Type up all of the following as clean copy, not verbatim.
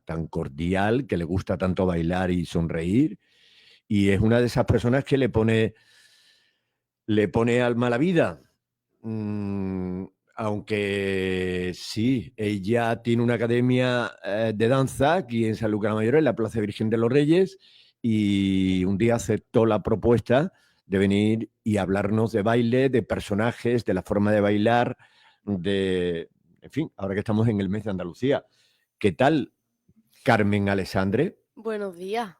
tan cordial, que le gusta tanto bailar y sonreír, y es una de esas personas que le pone alma a la vida. Aunque sí, ella tiene una academia de danza aquí en San Lucas la Mayor, en la Plaza Virgen de los Reyes, y un día aceptó la propuesta de venir y hablarnos de baile, de personajes, de la forma de bailar, en fin, ahora que estamos en el mes de Andalucía. ¿Qué tal, Carmen Alessandre? Buenos días.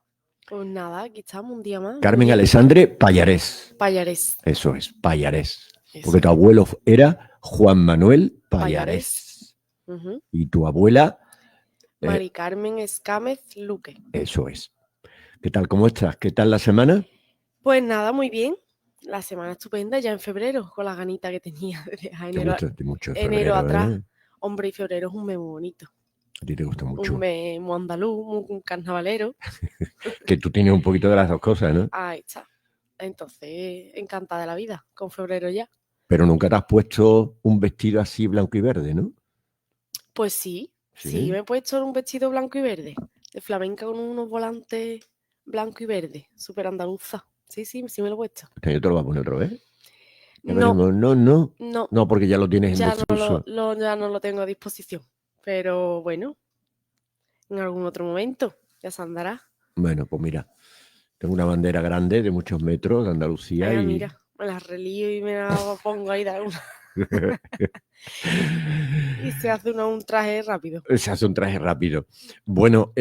Pues nada, aquí estamos un día más. Carmen Bien. Alessandre Pallarés. Pallarés. Eso es, Pallarés. Eso Porque tu es. abuelo era Juan Manuel Pallarés. Ujú. Y tu abuela, Mari Carmen Escámez Luque. eso es. ¿Qué tal? ¿Cómo estás? ¿Qué tal la semana? Pues nada, muy bien. La semana estupenda, ya en febrero, con las ganitas que tenía de dejar Te gusta mucho enero febrero, atrás. ¿eh? Hombre, y febrero es un mes muy bonito. A ti te gusta Un mucho. mes muy andaluz, muy carnavalero. Que tú tienes un poquito de las dos cosas, ¿no? Ahí está. Entonces, encantada de la vida, con febrero ya. Pero nunca te has puesto un vestido así blanco y verde, ¿no? Pues sí, Sí. me he puesto un vestido blanco y verde, de flamenca con unos volantes blanco y verde, súper andaluza. Sí, me lo he puesto. Este año te lo vas a poner otra vez. Ya No, veremos. No, no. no, No, porque ya lo tienes en ya desuso. ya no lo tengo a disposición. Pero bueno, en algún otro momento ya se andará. Bueno, pues mira, tengo una bandera grande de muchos metros de Andalucía Venga, y mira, me la relío y me la pongo ahí de una. Y se hace un traje rápido. se hace un traje rápido. Bueno,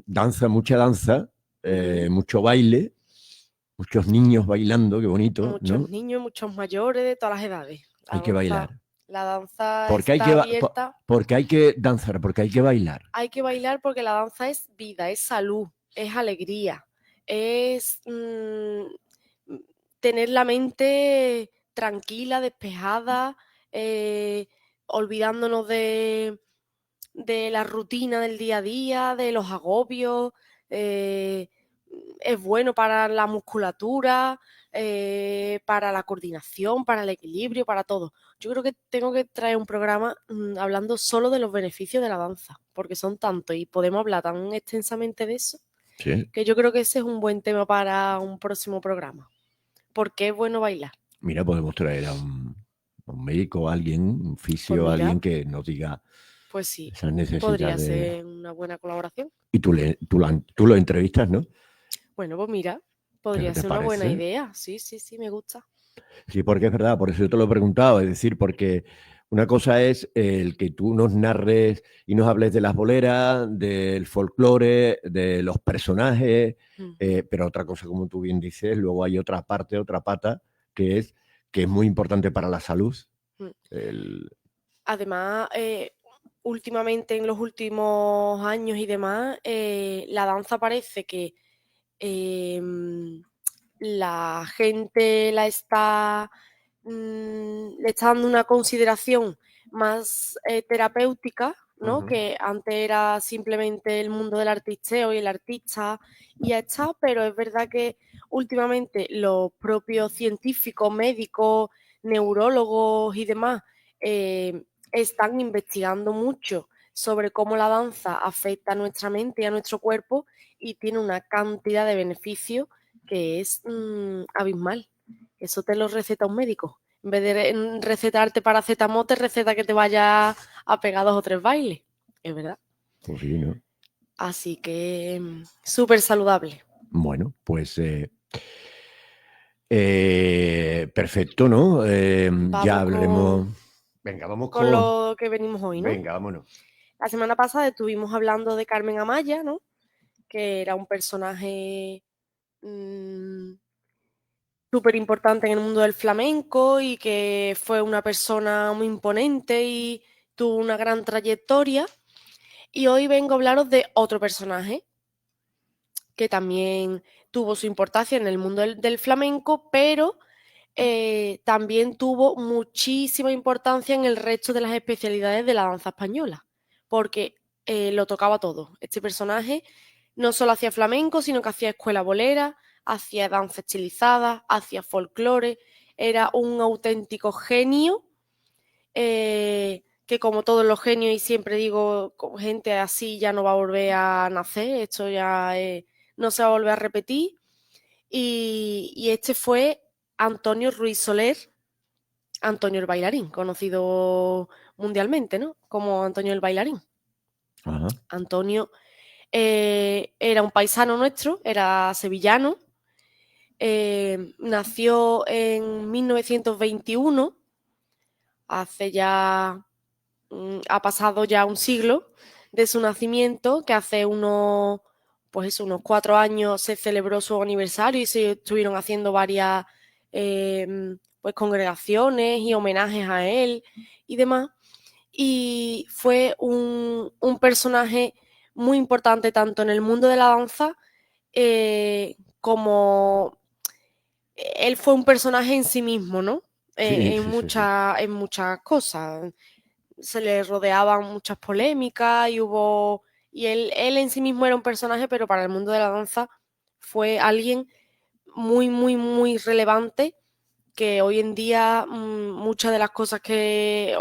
danza, mucha danza, mucho baile, muchos niños bailando, qué bonito, Muchos ¿no? niños, muchos mayores de todas las edades. Hay que bailar. La danza Porque hay está que, abierta. porque hay que danzar, porque hay que bailar. Hay que bailar porque la danza es vida, es salud, es alegría, es tener la mente tranquila, despejada, eh, olvidándonos de la rutina del día a día, de los agobios. eh, es bueno para la musculatura, para la coordinación, para el equilibrio, para todo. Yo creo que tengo que traer un programa hablando solo de los beneficios de la danza, porque son tantos y podemos hablar tan extensamente de eso, Sí. que yo creo que ese es un buen tema para un próximo programa. ¿Por qué es bueno bailar? Mira, podemos traer a un médico, a alguien, un Pues fisio, a alguien mira, que nos diga pues sí, esas podría necesidades. ser una buena colaboración. Y tú lo entrevistas, ¿no? Bueno, pues mira, ¿Qué podría te ser una buena parece? idea. Sí, me gusta. Sí, porque es verdad, por eso yo te lo he preguntado, es decir, porque una cosa es el que tú nos narres y nos hables de las boleras, del folclore, de los personajes, Mm. pero otra cosa, como tú bien dices, luego hay otra parte, otra pata, que es muy importante para la salud. Mm. El- Además, últimamente, en los últimos años y demás, la danza parece que la gente le está dando una consideración más terapéutica, ¿no? Ujú. Que antes era simplemente el mundo del artisteo y el artista y ya está, pero es verdad que últimamente los propios científicos, médicos, neurólogos y demás están investigando mucho sobre cómo la danza afecta a nuestra mente y a nuestro cuerpo y tiene una cantidad de beneficios que es abismal. Eso te lo receta un médico. En vez de recetarte paracetamol, te receta que te vayas a pegar 2 o 3 bailes. Es verdad. Pues sí, ¿no? Así que súper saludable. Bueno, pues perfecto, ¿no? Ya Vamos hablaremos. Venga, vamos con con. lo que venimos hoy, ¿no? Venga, vámonos. La semana pasada estuvimos hablando de Carmen Amaya, ¿no? Que era un personaje súper importante en el mundo del flamenco y que fue una persona muy imponente y tuvo una gran trayectoria. Y hoy vengo a hablaros de otro personaje que también tuvo su importancia en el mundo del flamenco, pero también tuvo muchísima importancia en el resto de las especialidades de la danza española, porque lo tocaba todo. Este personaje no solo hacía flamenco, sino que hacía escuela bolera, hacía danza estilizada, hacía folclore, era un auténtico genio que que como todos los genios, y siempre digo, gente así ya no va a volver a nacer, esto ya no se va a volver a repetir. Y este fue Antonio Ruiz Soler, Antonio el bailarín, conocido mundialmente, ¿no? Como Antonio el bailarín. Ajá. Antonio era un paisano nuestro, era sevillano, nació en 1921, hace ya, ha pasado ya un siglo de su nacimiento, que hace unos 4 años se celebró su aniversario y se estuvieron haciendo varias pues congregaciones y homenajes a él y demás. Y fue un personaje muy importante tanto en el mundo de la danza como él fue un personaje en sí mismo, ¿no? Sí, sí, sí, sí. En muchas cosas. Se le rodeaban muchas polémicas y él en sí mismo era un personaje, pero para el mundo de la danza fue alguien muy, muy, muy relevante que hoy en día muchas de las cosas que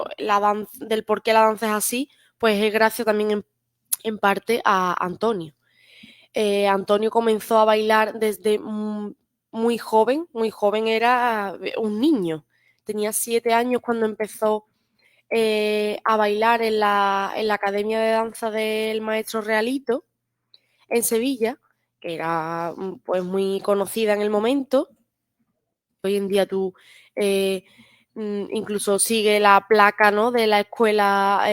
del por qué la danza es así, pues es gracias también en parte a Antonio. Antonio comenzó a bailar desde muy joven era un niño. Tenía 7 años cuando empezó a bailar en la Academia de Danza del Maestro Realito en Sevilla, que era pues muy conocida en el momento. Hoy en día tú eh, incluso sigue la placa, ¿no?, de la escuela,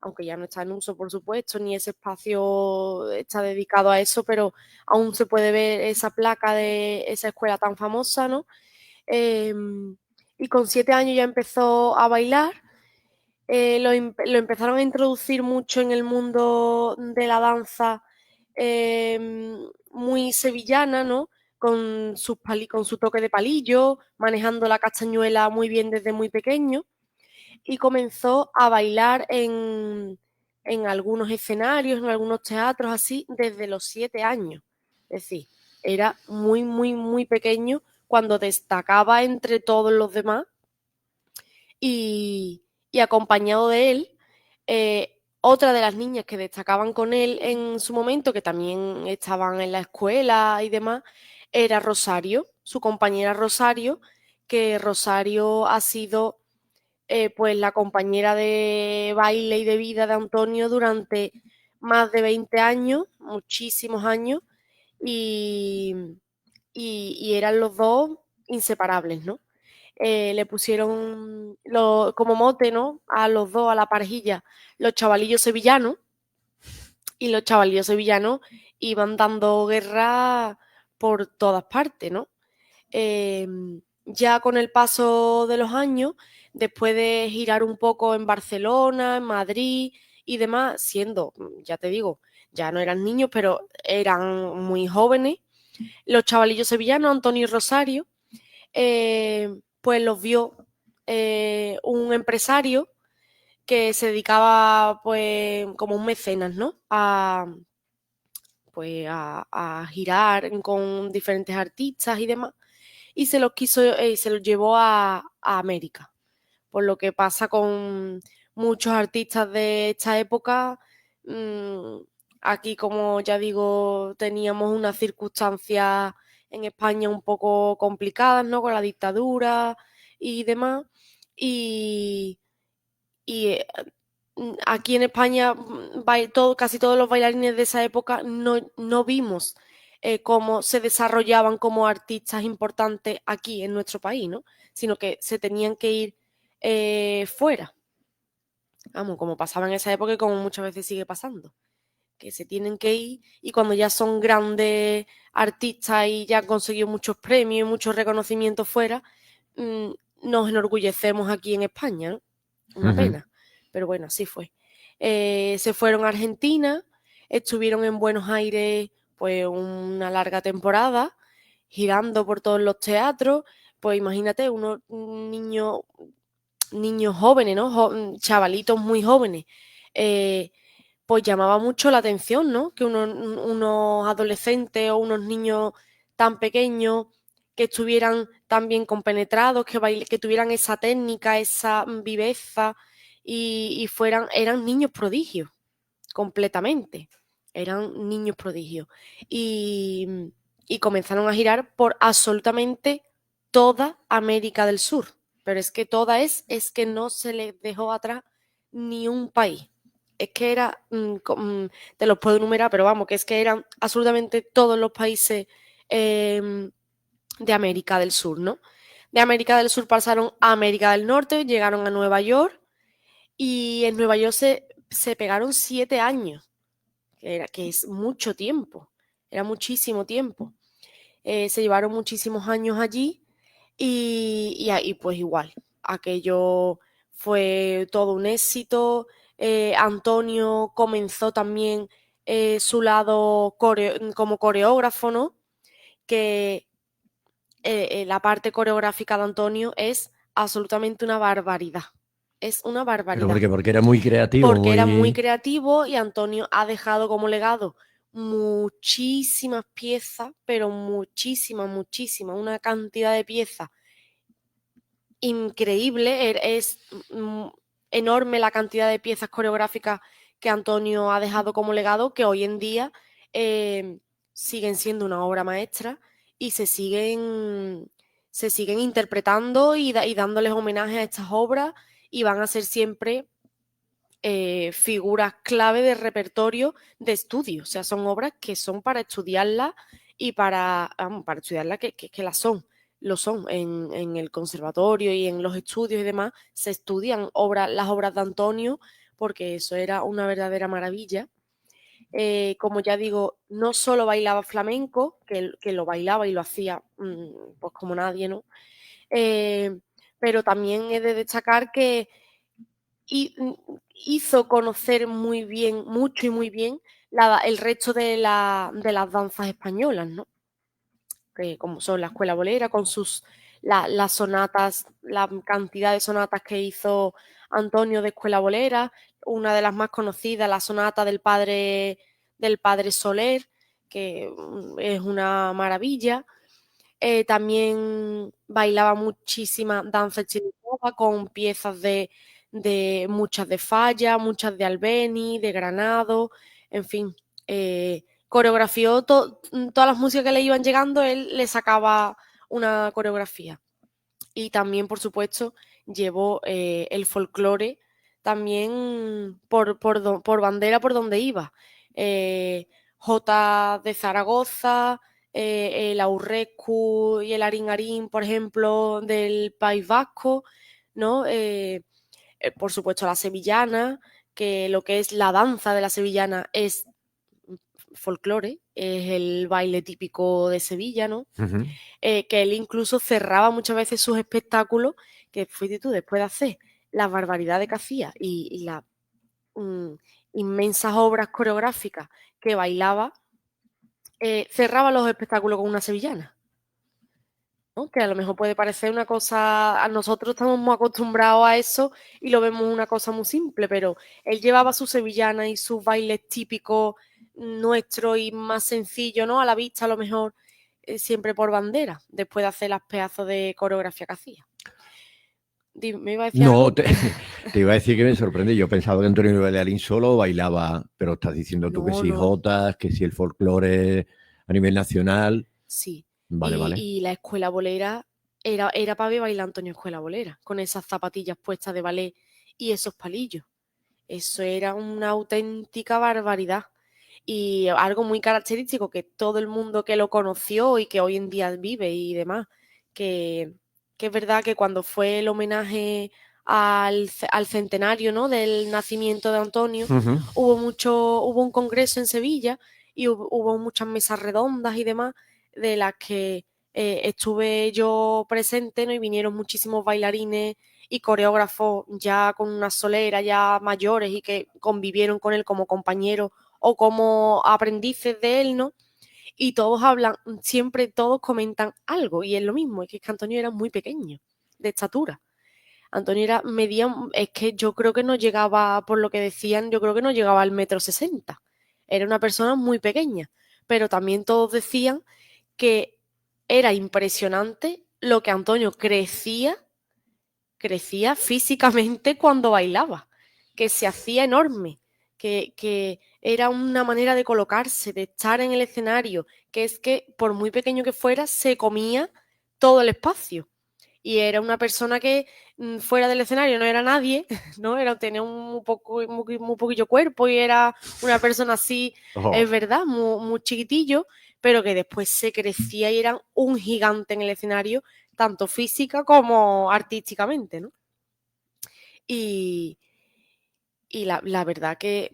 aunque ya no está en uso, por supuesto, ni ese espacio está dedicado a eso, pero aún se puede ver esa placa de esa escuela tan famosa, ¿no? Y con 7 años ya empezó a bailar. Lo empezaron a introducir mucho en el mundo de la danza muy sevillana, ¿no? Con su toque de palillo, manejando la castañuela muy bien desde muy pequeño, y comenzó a bailar en algunos escenarios, en algunos teatros, así, desde los 7 años. Es decir, era muy, muy, muy pequeño cuando destacaba entre todos los demás y, y acompañado de él, otra de las niñas que destacaban con él en su momento, que también estaban en la escuela y demás, era Rosario, su compañera Rosario, que Rosario ha sido pues la compañera de baile y de vida de Antonio durante más de 20 años, muchísimos años, y, y eran los dos inseparables, ¿no? Le pusieron como mote, ¿no?, a los dos, a la parejilla, los chavalillos sevillanos, y los chavalillos sevillanos iban dando guerra por todas partes, ¿no? Ya con el paso de los años, después de girar un poco en Barcelona, en Madrid y demás, siendo, ya te digo, ya no eran niños, pero eran muy jóvenes, los chavalillos sevillanos, Antonio y Rosario, pues los vio un empresario que se dedicaba pues como un mecenas, ¿no? A girar con diferentes artistas y demás, y se los llevó a América. Por lo que pasa con muchos artistas de esta época, mmm, aquí, como ya digo, teníamos unas circunstancias en España un poco complicadas, ¿no?, con la dictadura y demás. Y, y aquí en España casi todos los bailarines de esa época no vimos cómo se desarrollaban como artistas importantes aquí en nuestro país, ¿no? Sino que se tenían que ir fuera. Vamos, como pasaba en esa época y como muchas veces sigue pasando, que se tienen que ir y cuando ya son grandes artistas y ya han conseguido muchos premios y muchos reconocimientos fuera, mmm, nos enorgullecemos aquí en España, ¿no? Una Ujú. pena, pero bueno, así fue. Se fueron a Argentina, estuvieron en Buenos Aires pues una larga temporada, girando por todos los teatros. Pues imagínate, unos niños jóvenes, ¿no? Chavalitos muy jóvenes, pues llamaba mucho la atención, ¿no? Que unos adolescentes o unos niños tan pequeños que estuvieran tan bien compenetrados, que tuvieran esa técnica, esa viveza eran niños prodigios, completamente. Eran niños prodigios. Y comenzaron a girar por absolutamente toda América del Sur. Pero es que toda es que no se les dejó atrás ni un país. Es que te los puedo enumerar, pero vamos, que es que eran absolutamente todos los países de América del Sur, ¿no? De América del Sur pasaron a América del Norte, llegaron a Nueva York y en Nueva York se pegaron 7 años, que es mucho tiempo, era muchísimo tiempo. Se llevaron muchísimos años allí y ahí pues igual, aquello fue todo un éxito. Antonio comenzó también su lado como coreógrafo, ¿no? Que la parte coreográfica de Antonio es absolutamente una barbaridad. Es una Pero barbaridad. porque era muy creativo, Porque era muy muy... creativo y Antonio ha dejado como legado muchísimas piezas, pero muchísimas, una cantidad de piezas increíble. Es enorme la cantidad de piezas coreográficas que Antonio ha dejado como legado, que hoy en día siguen siendo una obra maestra y se siguen interpretando y dándoles homenaje a estas obras y van a ser siempre figuras clave de repertorio de estudio. O sea, son obras que son para estudiarlas y para estudiarlas que las son. Lo son en el conservatorio y en los estudios y demás. Se estudian las obras de Antonio porque eso era una verdadera maravilla. Como ya digo, no solo bailaba flamenco, que lo bailaba y lo hacía pues como nadie, ¿no? Pero también he de destacar que hizo conocer muy bien, mucho y muy bien, el resto de las danzas españolas, ¿no? Como son la escuela bolera, con las sonatas, la cantidad de sonatas que hizo Antonio de escuela bolera, una de las más conocidas, la sonata del padre Soler, que es una maravilla. También bailaba muchísima danza chiricota con piezas de muchas de Falla, muchas de Albeni, de Granado, en fin. Coreografió todas las músicas que le iban llegando, él le sacaba una coreografía. Y también, por supuesto, llevó el folclore también por bandera por donde iba. Jota de Zaragoza, el Aurrescu y el Arín, por ejemplo, del País Vasco, ¿no? Por supuesto, la sevillana, que lo que es la danza de la sevillana es folclore, es el baile típico de Sevilla, ¿no? Uh-huh. Que él incluso cerraba muchas veces sus espectáculos, que fuiste tú, después de hacer las barbaridades que hacía y las inmensas obras coreográficas que bailaba, cerraba los espectáculos con una sevillana. ¿No? Que a lo mejor puede parecer una cosa, a nosotros estamos muy acostumbrados a eso y lo vemos una cosa muy simple, pero él llevaba su sevillana y sus bailes típicos nuestros y más sencillos, ¿no? A la vista a lo mejor siempre por bandera, después de hacer las pedazos de coreografía que hacía. ¿Me iba a decir algo? No, te iba a decir que me sorprende. Yo pensaba que Antonio Bailarín solo bailaba, pero estás diciendo tú que No, sí no. jotas, que sí el folclore a nivel nacional. Sí. Vale, vale. Y la escuela bolera era para ver bailar Antonio Escuela Bolera, con esas zapatillas puestas de ballet y esos palillos. Eso era una auténtica barbaridad. Y algo muy característico que todo el mundo que lo conoció y que hoy en día vive y demás, que es verdad que cuando fue el homenaje al centenario, ¿no? Del nacimiento de Antonio, Uh-huh. hubo un congreso en Sevilla y hubo muchas mesas redondas y demás de las que estuve yo presente, ¿no? Y vinieron muchísimos bailarines y coreógrafos ya con una solera, ya mayores y que convivieron con él como compañeros o como aprendices de él, ¿no? Y todos hablan, siempre todos comentan algo y es lo mismo, es que Antonio era muy pequeño, de estatura. Antonio era es que yo creo que no llegaba, por lo que decían, yo creo que no llegaba al 1,60 m. Era una persona muy pequeña, pero también todos decían que era impresionante lo que Antonio crecía físicamente cuando bailaba. que se hacía enorme, que era una manera de colocarse, de estar en el escenario, que es que por muy pequeño que fuera, se comía todo el espacio. Y era una persona que fuera del escenario no era nadie, ¿no? Tenía un muy poquillo cuerpo y era una persona así, es verdad, muy chiquitillo, pero que después se crecía y era un gigante en el escenario, tanto física como artísticamente, ¿no? Y la verdad que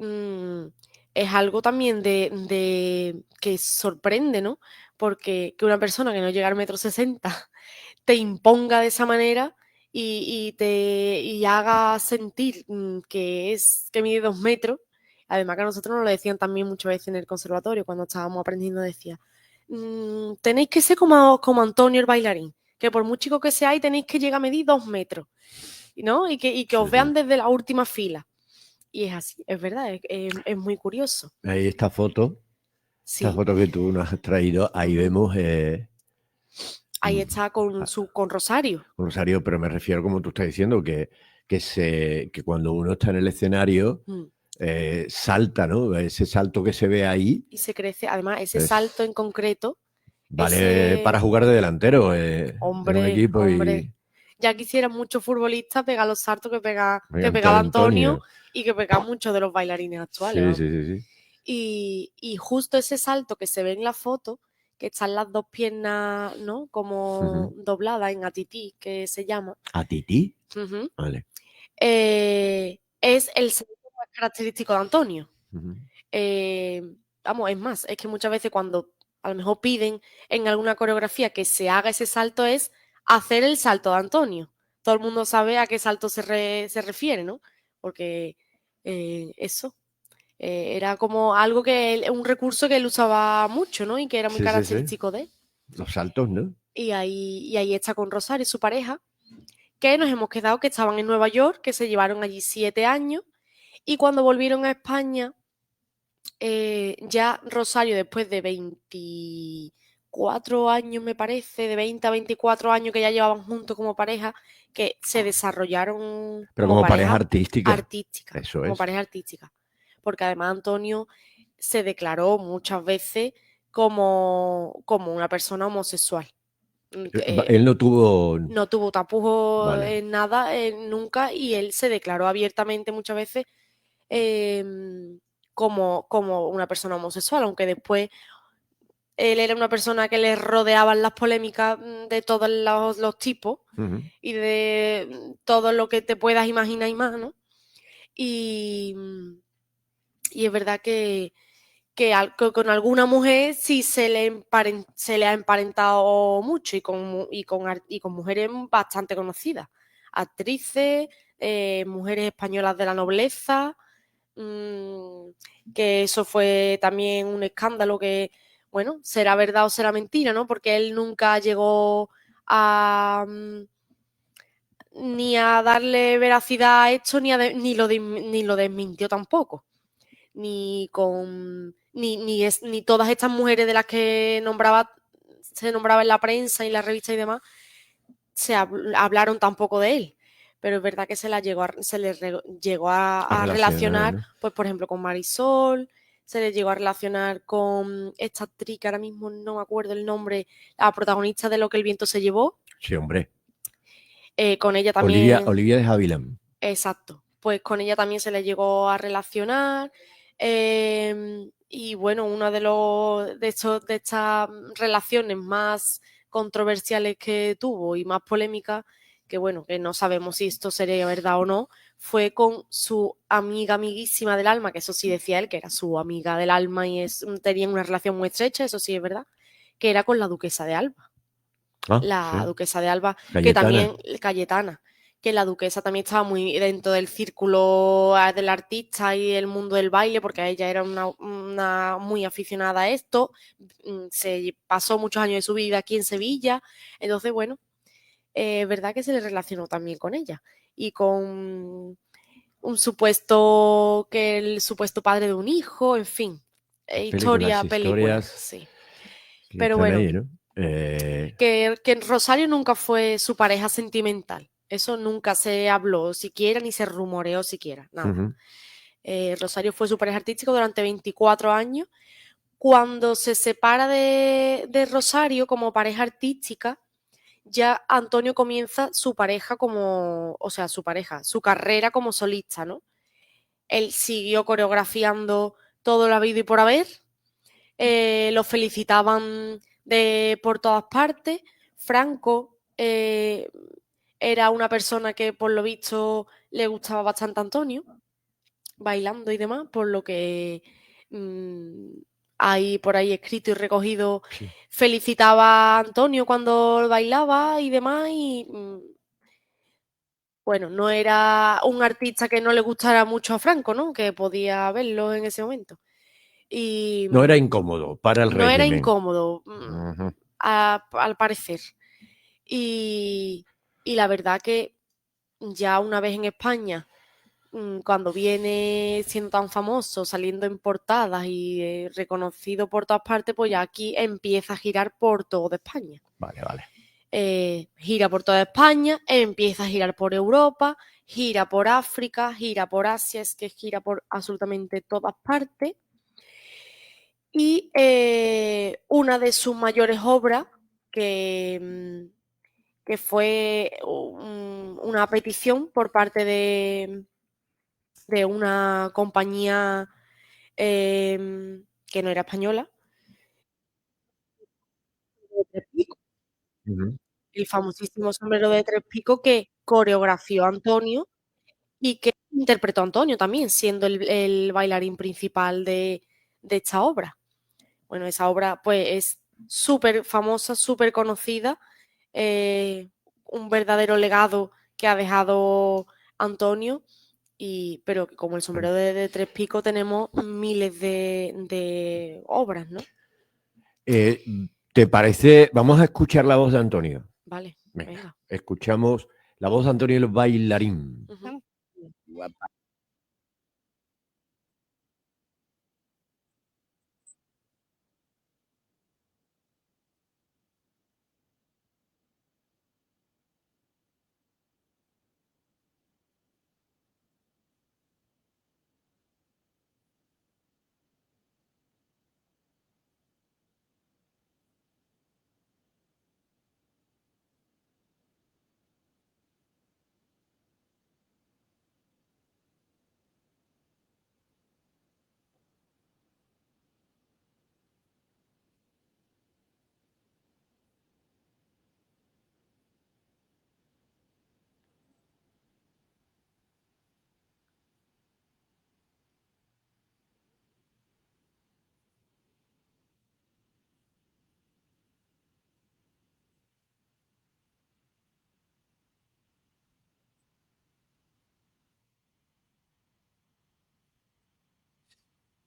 es algo también de que sorprende, ¿no? Porque que una persona que no llega al 1,60 m te imponga de esa manera y haga sentir que mide 2 metros. Además que a nosotros nos lo decían también muchas veces en el conservatorio, cuando estábamos aprendiendo, decía, tenéis que ser como Antonio el bailarín, que por muy chico que seáis tenéis que llegar a medir 2 metros, ¿no? Y que os vean desde la última fila. Y es así, es verdad, es muy curioso. Ahí esta foto que tú nos has traído, ahí vemos... Ahí está con Rosario. Con Rosario, pero me refiero, como tú estás diciendo, que cuando uno está en el escenario, salta, ¿no? Ese salto que se ve ahí. Y se crece, además, ese salto en concreto. Vale para jugar de delantero hombre, en un equipo. Hombre. Ya quisieran muchos futbolistas pegar los saltos que pegaba Antonio y que pegaban muchos de los bailarines actuales. Sí. Y justo ese salto que se ve en la foto, que están las dos piernas, ¿no? Como dobladas en atití, que se llama. ¿Atití? Vale. Es el salto más característico de Antonio. Vamos, es más, es que muchas veces cuando a lo mejor piden en alguna coreografía que se haga ese salto es hacer el salto de Antonio. Todo el mundo sabe a qué salto se refiere, ¿no? Porque eso era como algo un recurso que él usaba mucho, ¿no? Y que era muy característico de él. Los saltos, ¿no? Y ahí está con Rosario, su pareja, que nos hemos quedado que estaban en Nueva York, que se llevaron allí 7 años, y cuando volvieron a España, ya Rosario, después de 24 años, me parece, de 20 a 24 años que ya llevaban juntos como pareja, que se desarrollaron como pareja artística. Eso como pareja artística. Porque además Antonio se declaró muchas veces como una persona homosexual. Él no tuvo... No tuvo tapujos en nada, nunca, y él se declaró abiertamente muchas veces como una persona homosexual, aunque después él era una persona que le rodeaban las polémicas de todos los tipos y de todo lo que te puedas imaginar y más, ¿no? Y es verdad que con alguna mujer sí se le ha emparentado mucho y con mujeres bastante conocidas, actrices, mujeres españolas de la nobleza, que eso fue también un escándalo que, bueno, será verdad o será mentira, ¿no? Porque él nunca llegó a ni a darle veracidad a esto ni lo desmintió tampoco. Ni todas estas mujeres de las que se nombraba en la prensa y la revista y demás hablaron tampoco de él, pero es verdad que se le llegó a relacionar, ¿no? Pues por ejemplo con Marisol, se le llegó a relacionar con esta actriz que ahora mismo no me acuerdo el nombre, la protagonista de Lo que el viento se llevó. Sí, hombre. Con ella también. Olivia de Havilland. Exacto, pues con ella también se le llegó a relacionar. Y bueno, una de estas relaciones más controversiales que tuvo y más polémicas, que bueno, que no sabemos si esto sería verdad o no, fue con su amiguísima del alma, que eso sí decía él, que era su amiga del alma y tenían una relación muy estrecha, eso sí es verdad, que era con la duquesa de Alba. Duquesa de Alba, Cayetana. Que también, Cayetana, que la duquesa también estaba muy dentro del círculo del artista y el mundo del baile, porque ella era una muy aficionada a esto, se pasó muchos años de su vida aquí en Sevilla, entonces bueno, es verdad que se le relacionó también con ella y con el supuesto padre de un hijo, en fin, películas, sí. Pero bueno, ahí, ¿no? que Rosario nunca fue su pareja sentimental. Eso nunca se habló siquiera, ni se rumoreó siquiera, nada. Rosario fue su pareja artística durante 24 años. Cuando se separa de Rosario como pareja artística, ya Antonio comienza su pareja su carrera como solista, ¿no? Él siguió coreografiando todo lo habido y por haber, lo felicitaban por todas partes. Franco era una persona que por lo visto le gustaba bastante a Antonio, bailando y demás, por lo que hay por ahí escrito y recogido, Sí. felicitaba a Antonio cuando bailaba y demás, y bueno, no era un artista que no le gustara mucho a Franco, ¿no? Que podía verlo en ese momento. Y No era incómodo para el no era régimen. incómodo, al parecer. Y la verdad que ya una vez en España, cuando viene siendo tan famoso, saliendo en portadas y reconocido por todas partes, pues ya aquí empieza a girar por toda España. Vale, vale. Gira por toda España, empieza a girar por Europa, gira por África, gira por Asia, es que gira por absolutamente todas partes. Y una de sus mayores obras, que fue una petición por parte de una compañía que no era española, de Tres Picos, el famosísimo sombrero de Tres Picos que coreografió Antonio y que interpretó Antonio también, siendo el bailarín principal de esta obra. Bueno, esa obra pues es súper famosa, súper conocida, un verdadero legado que ha dejado Antonio, pero como el sombrero de Tres Picos tenemos miles de obras, ¿no? ¿Te parece? Vamos a escuchar la voz de Antonio. Vale, venga. Escuchamos la voz de Antonio el bailarín. Guapa.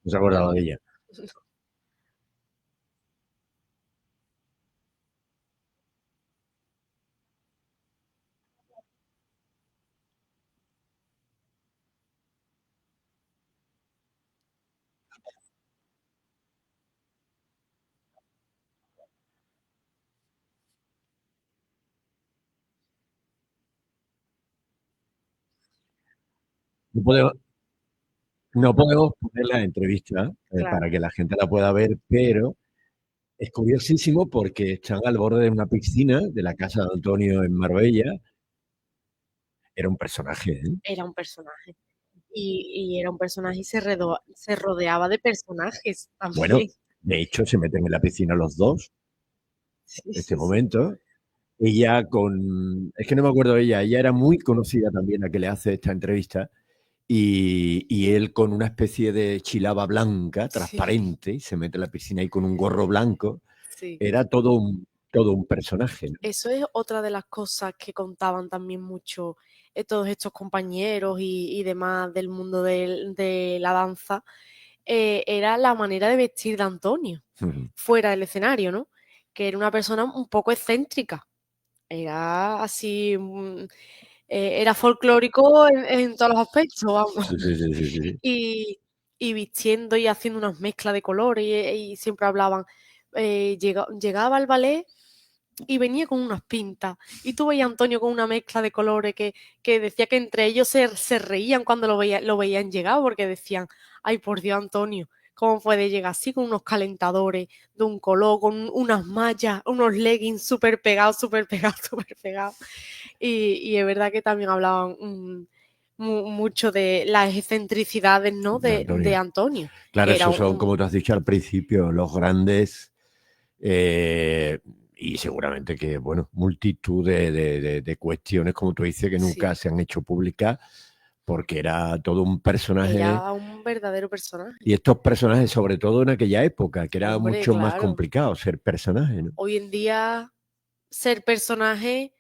No se acordaba de ella. No podemos poner la entrevista Claro. para que la gente la pueda ver, pero es curiosísimo porque están al borde de una piscina de la casa de Antonio en Marbella. Era un personaje, ¿eh? Era un personaje. Y era un personaje y se rodeaba de personajes Bueno, también. de hecho, se meten en la piscina los dos Sí, en sí, este sí. momento. Ella es que no me acuerdo de ella era muy conocida también a que le hace esta entrevista, y él con una especie de chilaba blanca, Sí. transparente, y se mete en la piscina ahí con un gorro blanco. Sí. Era todo un personaje, ¿no? Eso es otra de las cosas que contaban también mucho todos estos compañeros y demás del mundo de la danza, era la manera de vestir de Antonio fuera del escenario, ¿no? Que era una persona un poco excéntrica. Era así, era folclórico en todos los aspectos, vamos. Sí. Y vistiendo y haciendo unas mezclas de colores y siempre hablaban. Llegaba al ballet y venía con unas pintas. Y tú veías a Antonio con una mezcla de colores que decía que entre ellos se reían cuando lo veían llegar, porque decían, ay, por Dios, Antonio, ¿cómo puede llegar así con unos calentadores de un color, con unas mallas, unos leggings súper pegados, súper pegados, súper pegados? Y es verdad que también hablaban mucho de las excentricidades, ¿no? De de Antonio. Antonio, Claro, que era esos son, como tú has dicho al principio, los grandes y seguramente que, bueno, multitud de cuestiones, como tú dices, que nunca sí, se han hecho públicas porque era todo un personaje. era un verdadero personaje. Y estos personajes, sobre todo en aquella época, que era Hombre, mucho más claro. complicado ser personaje, ¿no? Hoy en día ser personaje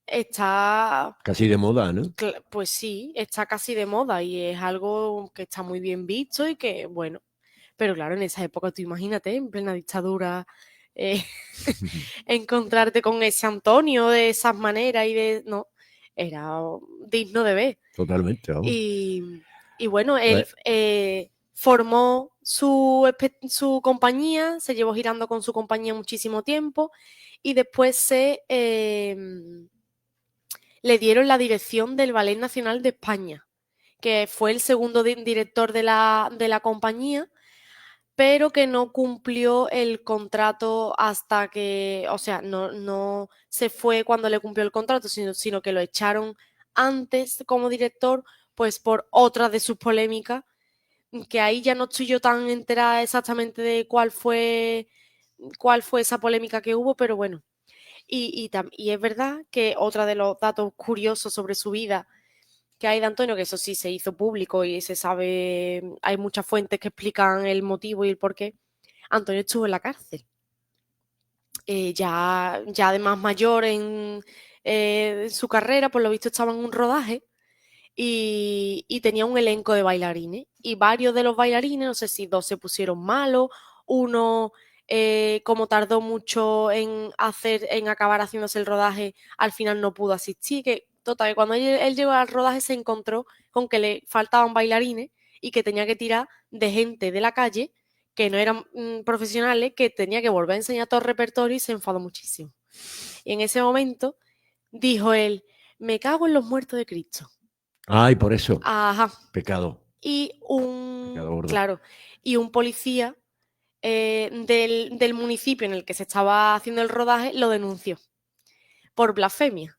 está, Casi de moda, ¿no? pues sí, está casi de moda y es algo que está muy bien visto y que, bueno, pero claro, en esa época tú imagínate, en plena dictadura, eh, encontrarte con ese Antonio de esas maneras y de, no, era digno de ver. Totalmente, vamos. Y bueno, él Pues, formó su compañía, se llevó girando con su compañía muchísimo tiempo y después le dieron la dirección del Ballet Nacional de España, que fue el segundo director de la compañía, pero que no cumplió el contrato hasta que, o sea, no se fue cuando le cumplió el contrato, sino que lo echaron antes como director, pues por otra de sus polémicas, que ahí ya no estoy yo tan enterada exactamente de cuál fue esa polémica que hubo, pero bueno. Y es verdad que otra de los datos curiosos sobre su vida que hay de Antonio, que eso sí se hizo público y se sabe, hay muchas fuentes que explican el motivo y el porqué. Antonio estuvo en la cárcel. Ya de más mayor en su carrera, por lo visto estaba en un rodaje y tenía un elenco de bailarines. Y varios de los bailarines, no sé si dos se pusieron malos, uno, como tardó mucho en acabar haciéndose el rodaje, al final no pudo asistir. Que, total, que cuando él llegó al rodaje se encontró con que le faltaban bailarines y que tenía que tirar de gente de la calle que no eran profesionales, que tenía que volver a enseñar todo el repertorio y se enfadó muchísimo. Y en ese momento dijo él, me cago en los muertos de Cristo. ay, por eso, Ajá. pecado, pecado gordo. Claro, y un policía del municipio en el que se estaba haciendo el rodaje lo denunció por blasfemia.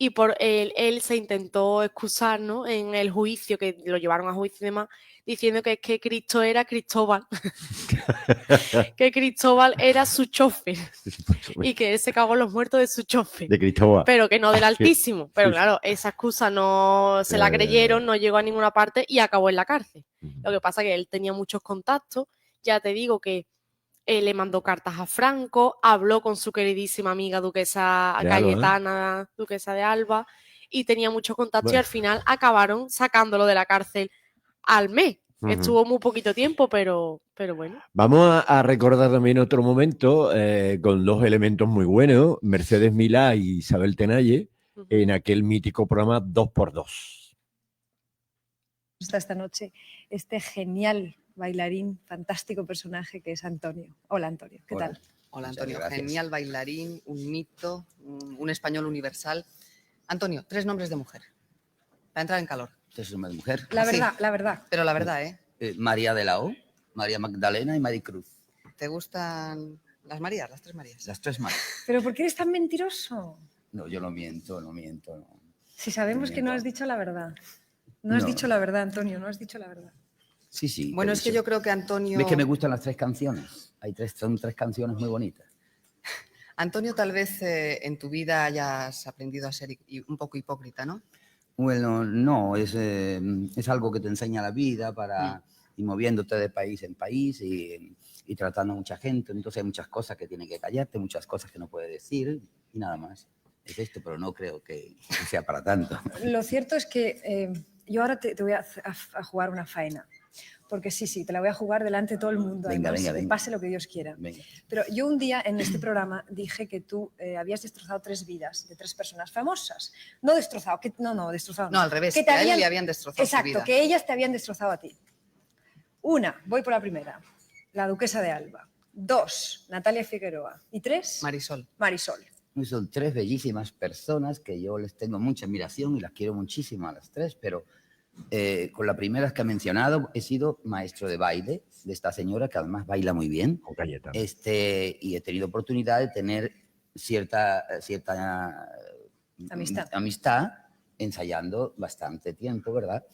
Y él se intentó excusar, ¿no? En el juicio, que lo llevaron a juicio y demás, diciendo que es que Cristo era Cristóbal, que Cristóbal era su chofer y que él se cagó en los muertos de su chofer. De Cristóbal. Pero que no del Altísimo. Pero Sí, sí. claro, esa excusa no se la creyeron, no llegó a ninguna parte y acabó en la cárcel. Lo que pasa es que él tenía muchos contactos, ya te digo que le mandó cartas a Franco, habló con su queridísima amiga duquesa De Alba, Cayetana, duquesa de Alba, y tenía muchos contactos y bueno. al final acabaron sacándolo de la cárcel al mes. Estuvo muy poquito tiempo, pero bueno. Vamos a recordar también otro momento con dos elementos muy buenos, Mercedes Milá y Isabel Tenalle, Ujú. en aquel mítico programa 2x2. Esta noche este genial bailarín, fantástico personaje que es Antonio. Hola Antonio, ¿qué tal? Hola Muchas Antonio, gracias. genial bailarín, un mito, un español universal. Antonio, 3 nombres de mujer, para entrar en calor. Usted es una mujer. La Sí. verdad, la verdad. Pero la verdad, ¿eh? María de la O, María Magdalena y Maricruz. ¿Te gustan las Marías, las 3 Marías? Las tres Marías. ¿Pero por qué eres tan mentiroso? No, yo no miento, no miento. No. Si sabemos No que no miento. has dicho la verdad. No has No. dicho la verdad, Antonio, no has dicho la verdad. Sí, sí. Bueno, te he es que dicho. yo creo que Antonio... Es que me gustan las 3 canciones. Son 3 canciones muy bonitas. Antonio, tal vez en tu vida hayas aprendido a ser un poco hipócrita, ¿no? Bueno, no, es algo que te enseña la vida para ir moviéndote de país en país y tratando a mucha gente. Entonces hay muchas cosas que tienes que callarte, muchas cosas que no puedes decir y nada más. Es esto, pero no creo que sea para tanto. Lo cierto es que yo ahora te voy a jugar una faena. Porque sí, te la voy a jugar delante de todo el mundo. Venga, además, venga. pase lo que Dios quiera. Venga. Pero yo un día en este programa dije que tú habías destrozado 3 vidas de 3 personas famosas. No destrozado, destrozado. No, al revés, que que a él le habían destrozado su Exacto, vida. que ellas te habían destrozado a ti. 1, voy por la primera, la duquesa de Alba. 2, Natalia Figueroa. Y 3, Marisol. Marisol. Son tres bellísimas personas que yo les tengo mucha admiración y las quiero muchísimo a las tres, pero con la primera que ha mencionado he sido maestro de baile de esta señora que además baila muy bien. Con Cayetano. Y he tenido oportunidad de tener cierta amistad ensayando bastante tiempo, ¿verdad?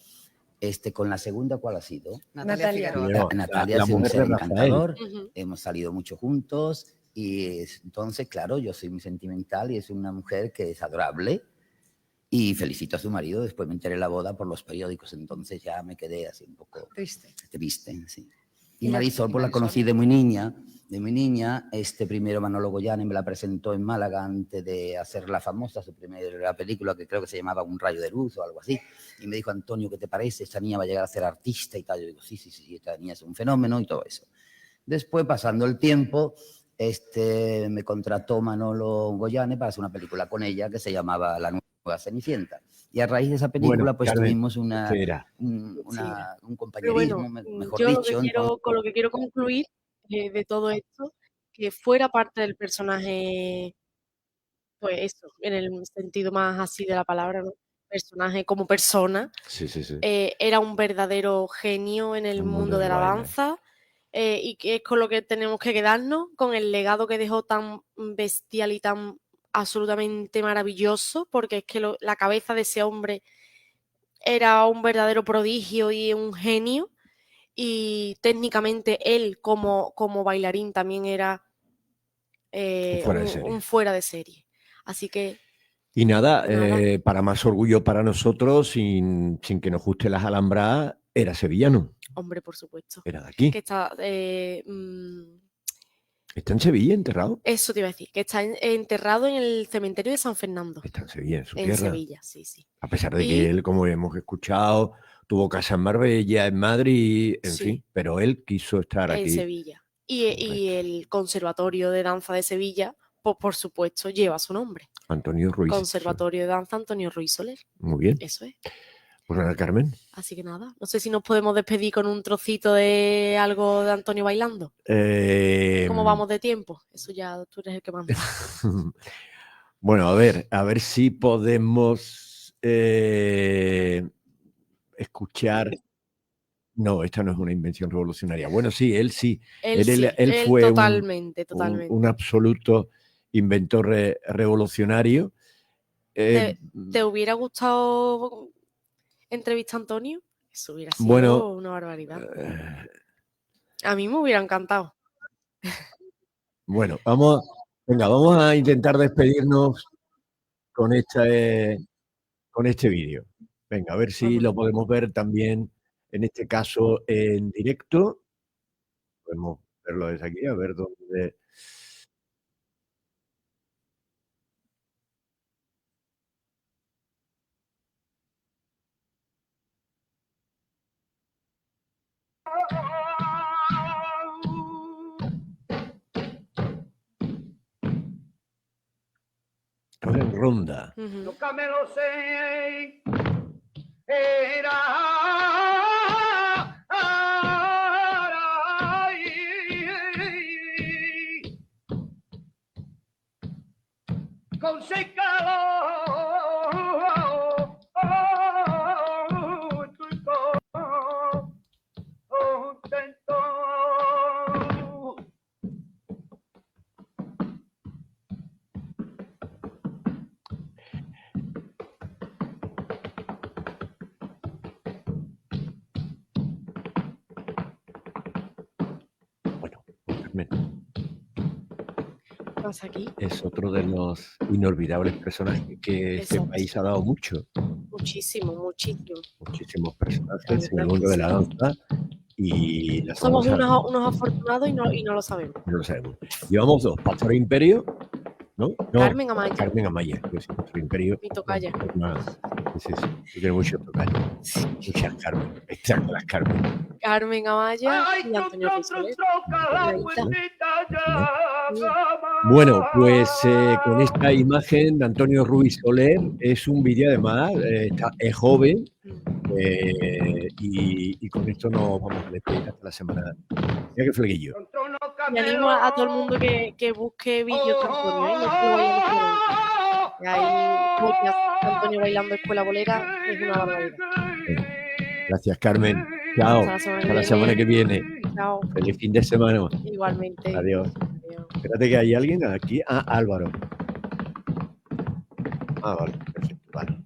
Con la segunda, ¿cuál ha sido? Natalia Figueroa. Figueroa. Natalia La es un mujer ser de Rafael. encantador, Ujú. hemos salido mucho juntos y entonces, claro, yo soy muy sentimental y es una mujer que es adorable y felicito a su marido. Después me enteré en la boda por los periódicos, entonces ya me quedé así un poco Triste. triste, sí. ¿Y Y la- Marisol, pues la Marisol? conocí de muy niña. Primero Manolo Goyane me la presentó en Málaga antes de hacer la famosa, su primera película, que creo que se llamaba Un rayo de luz o algo así. Y me dijo, Antonio, ¿qué te parece? Esta niña va a llegar a ser artista y tal. Yo digo, sí, esta niña es un fenómeno y todo eso. Después, pasando el tiempo, me contrató Manolo Goyane para hacer una película con ella que se llamaba La Nueva Cenicienta. Y a raíz de esa película, Bueno, pues Carmen, tuvimos ¿qué era? un Pero compañerismo, bueno, mejor yo dicho. con lo que quiero concluir de todo esto, que fuera parte del personaje, pues eso, en el sentido más así de la palabra, ¿no? Personaje como persona, Sí, sí, sí. era un verdadero genio en el El mundo mundo de del la baile. danza, y que es con lo que tenemos que quedarnos, con el legado que dejó tan bestial y tan absolutamente maravilloso, porque es que la cabeza de ese hombre era un verdadero prodigio y un genio, y técnicamente él como bailarín también era Fuera de serie. un fuera de serie. Así que Y nada, nada. para más orgullo para nosotros, sin que nos guste las alambradas, era sevillano, Hombre, por supuesto. era de aquí. Que está, Está en Sevilla enterrado. eso te iba a decir, que está enterrado en el cementerio de San Fernando, Está en Sevilla, en su en tierra. Sevilla, sí, sí. A pesar de Y- que él, como hemos escuchado, tuvo casa en Marbella, en Madrid, en Sí. fin, pero él quiso estar En aquí. Sevilla. Y Correcto. el Conservatorio de Danza de Sevilla, pues por supuesto, lleva su nombre. Antonio Ruiz. Conservatorio de Danza Antonio Ruiz Soler. Muy bien. Eso es. Pues nada, Carmen. Así que nada, no sé si nos podemos despedir con un trocito de algo de Antonio bailando. ¿Cómo vamos de tiempo? Eso ya tú eres el que manda. Bueno, a ver si podemos escuchar. No, esta no es una invención revolucionaria. Bueno, sí, él sí. Él fue totalmente. un absoluto inventor revolucionario. ¿Te hubiera gustado entrevistar a Antonio? Eso hubiera sido Bueno, una barbaridad. eh, A mí me hubiera encantado. bueno, vamos a intentar despedirnos con este vídeo. Venga, a ver si Vamos. lo podemos ver también, en este caso, en directo. Podemos verlo desde aquí, a ver dónde. Ahora en ronda. Ujú. Nunca me lo sé. Era. Con Bueno, pues Carmen, ¿Qué pasa aquí? es otro de los inolvidables personajes que este Exacto. país ha dado mucho. Muchísimo. Muchísimos personajes La en verdad el mundo que de la danza y la Somos famosa- unos afortunados y no lo sabemos. no lo sabemos. Llevamos dos, Pastor Imperio, ¿no? No, Carmen Amaya, Carmen Amaya, yo sí, Pastor Imperio. mi tocaya. Sí, tiene muchos tocayos. Muchas Carmen. Están las Carmen. Carmen Amaya Ay, y Antonio Ruiz Soler. troca la Ahí está. puertita ya. Bueno, pues con esta imagen de Antonio Ruiz Soler, es un vídeo además, es joven, y con esto nos vamos a despedir hasta la semana. Mira que fleguillo. Con trono Y animo a todo el mundo que busque vídeos de Antonio, ¿eh? No solo bailando flamenco. Y hay muchas Antonio bailando escuela bolera, es una barbaridad. Gracias, Carmen. Chao. Hasta la semana Hasta la semana que viene. Chao, Feliz fin de semana. igualmente. Adiós. Adiós. Espérate que hay alguien aquí. Ah, Álvaro. Ah, vale. Perfecto. Vale.